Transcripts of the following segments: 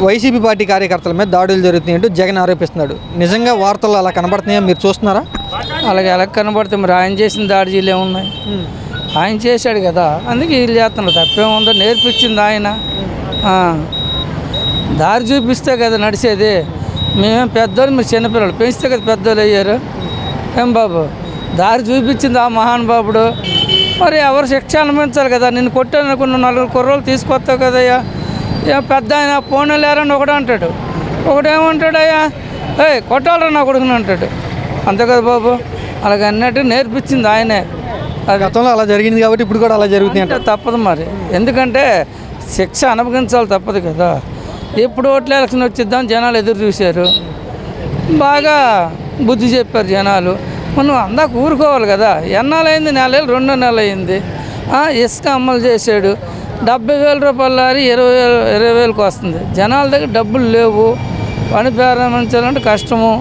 YCP party కార్యకర్తల మీద దాడులు జరుగుతున్నాయంటూ జగన్ ఆరోపిస్తున్నాడు. నిజంగా వార్తలు అలా కనబడుతున్నాయా, మీరు చూస్తున్నారా? అలాగే ఎలా కనబడితే మరి ఆయన చేసిన దాడి ఏమున్నాయి? ఆయన చేశాడు కదా, అందుకే వీళ్ళు చేస్తున్నారు. తప్పేముందో నేర్పించింది ఆయన. దారి చూపిస్తే కదా నడిచేది. మేమేం పెద్దోళ్ళు, మీరు చిన్నపిల్లలు పెంచితే కదా పెద్దోళ్ళు అయ్యారు. ఏం బాబు, దారి చూపించింది ఆ మహానుభావుడు. మరి ఎవరు శిక్ష అనుభవించాలి కదా. నిన్ను కొట్టానుకున్న 4 కుర్రోళ్ళు తీసుకొస్తావు కదయ్యా. పెద్ద ఆయన పోనీ లేరని ఒకడు అంటాడు, ఒకడేమంటాడయ్యా కొట్టాలరా నా కొడుకుని అంటాడు. అంతే కదా బాబు. అలాగ అన్నట్టు నేర్పించింది ఆయనే. గతంలో అలా జరిగింది కాబట్టి ఇప్పుడు కూడా అలా జరుగుతుంది అంటే తప్పదు మరి. ఎందుకంటే శిక్ష అనుభవించాలి, తప్పదు కదా. ఎప్పుడు ఓట్ల ఎలక్షన్ వచ్చిద్దాం జనాలు ఎదురు చూశారు, బాగా బుద్ధి చెప్పారు జనాలు. మనం అందాక ఊరుకోవాలి కదా. ఎన్నాళ్ళైంది? 4 ఏళ్ళు, 2 నెలలు అయింది. ఇసుక అమలు చేశాడు. 70,000 రూపాయల లారీ 20,000కి వస్తుంది. జనాల దగ్గర డబ్బులు లేవు, పని ప్రారంభించాలంటే కష్టము.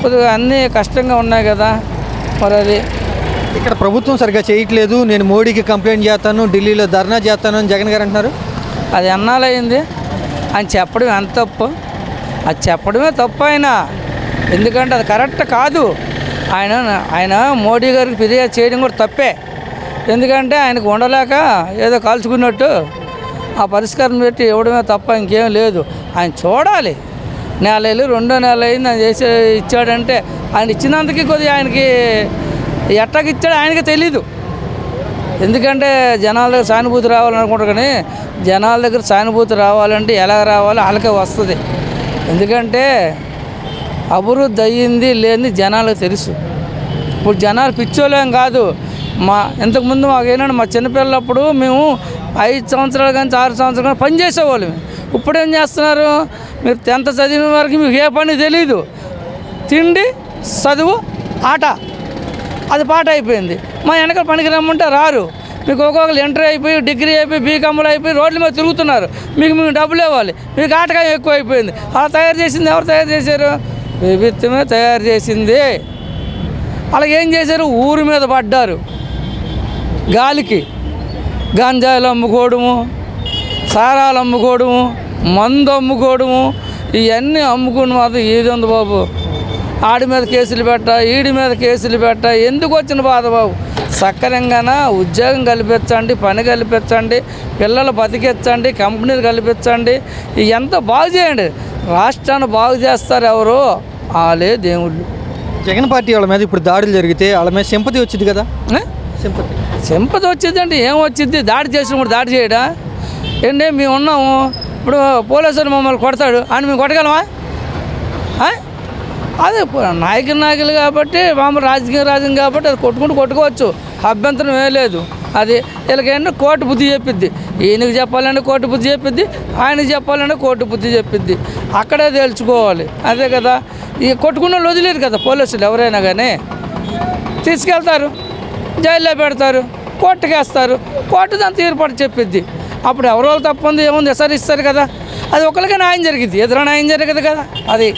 కొద్దిగా అన్నీ కష్టంగా ఉన్నాయి కదా. మరి అది ఇక్కడ ప్రభుత్వం సరిగ్గా చేయట్లేదు, నేను మోడీకి కంప్లైంట్ చేస్తాను, ఢిల్లీలో ధర్నా చేస్తాను అని జగన్ గారు అంటున్నారు. అది ఎన్నాళ్ళయింది? ఆయన చెప్పడం ఎంత తప్పు? అది చెప్పడమే తప్పు ఆయన. ఎందుకంటే అది కరెక్ట్ కాదు. ఆయన మోడీ గారికి ఫిర్యాదు చేయడం కూడా తప్పే. ఎందుకంటే ఆయనకు ఉండలేక ఏదో కాల్చుకున్నట్టు ఆ పరిష్కారం పెట్టి ఇవ్వడమే తప్ప ఇంకేం లేదు. ఆయన చూడాలి. 4 ఏళ్ళు, 2 నెలలు అయింది ఆయన ఇచ్చాడంటే ఆయన ఇచ్చినందుకు కొద్దిగా ఆయనకి ఎట్టకి ఇచ్చాడు ఆయనకి తెలీదు. ఎందుకంటే జనాల దగ్గర సానుభూతి రావాలనుకుంటారు, కానీ జనాల దగ్గర సానుభూతి రావాలంటే ఎలా రావాలో వాళ్ళకే వస్తుంది. ఎందుకంటే అభివృద్ధి అయ్యింది లేని జనాలకు తెలుసు. ఇప్పుడు జనాలు పిచ్చోలేం కాదు. ఇంతకుముందు మాకేంటంటే మా చిన్నపిల్లప్పుడు మేము 5 సంవత్సరాలు కానీ 6 సంవత్సరాలు కానీ పని చేసేవాళ్ళం. ఇప్పుడు ఏం చేస్తున్నారు? మీరు 10th చదివిన వరకు మీకు ఏ పని తెలీదు. తిండి, చదువు, ఆట, అది పాట అయిపోయింది. మా వెనకాల పనికి రమ్మంటే రారు. మీకు ఒక్కొక్కరు ఇంటర్ అయిపోయి, డిగ్రీ అయిపోయి, బీకామ్లు అయిపోయి రోడ్ల మీద తిరుగుతున్నారు. మీకు డబ్బులు ఇవ్వాలి. మీకు ఆటగా ఎక్కువ అయిపోయింది. అలా తయారు చేసింది ఎవరు తయారు చేశారు? ప్రభుత్వమే తయారు చేసింది. అలాగే ఏం చేశారు? ఊరి మీద పడ్డారు. గాలికి గంజాయిలు అమ్ముకోవడము, సారాలు అమ్ముకోవడము, మందు అమ్ముకోవడము, ఇవన్నీ అమ్ముకుని మాత్రం ఏది ఉంది బాబు? ఆడి మీద కేసులు పెట్టా, ఈడి మీద కేసులు పెట్టా, ఎందుకు వచ్చిన బాధ బాబు? సక్కరంగానే ఉద్యోగం కల్పించండి, పని కల్పించండి, పిల్లలు బతికించండి, కంపెనీలు కల్పించండి. ఎంత బాగు చేయండి. రాష్ట్రాన్ని బాగు చేస్తారు ఎవరు? వాళ్ళే దేవుళ్ళు. జగన్ పార్టీ వాళ్ళ మీద ఇప్పుడు దాడులు జరిగితే వాళ్ళ మీద సింపతి వచ్చింది కదా. సింపతి వచ్చిందంటే ఏం వచ్చింది? దాడి చేసిన కూడా దాడి చేయడా ఏంటి? మేము ఉన్నాము. ఇప్పుడు పోలీసులు మమ్మల్ని కొడతాడు అని మేము కొట్టగలమా? అదే నాయకులు కాబట్టి మామూలు రాజకీయం కాబట్టి అది కొట్టుకోవచ్చు, అభ్యంతరం ఏం లేదు. అది వీళ్ళకేంటంటే కోర్టు బుద్ధి చెప్పిద్ది. ఈయనకి చెప్పాలంటే కోర్టు బుద్ధి చెప్పిద్ది, ఆయనకి చెప్పాలంటే కోర్టు బుద్ధి చెప్పిద్ది. అక్కడే తేల్చుకోవాలి. అదే కదా. ఈ కొట్టుకున్న వాళ్ళు వదిలేరు కదా పోలీసులు. ఎవరైనా కానీ తీసుకెళ్తారు, జైల్లో పెడతారు, కోర్టుకేస్తారు. కోర్టు దాని తీర్పాటు చెప్పిద్ది. అప్పుడు ఎవరో తప్పు ఉంది ఏముంది ఎసరిస్తారు కదా. అది ఒకరికే న్యాయం జరిగింది, ఎదురు న్యాయం జరగదు కదా. అది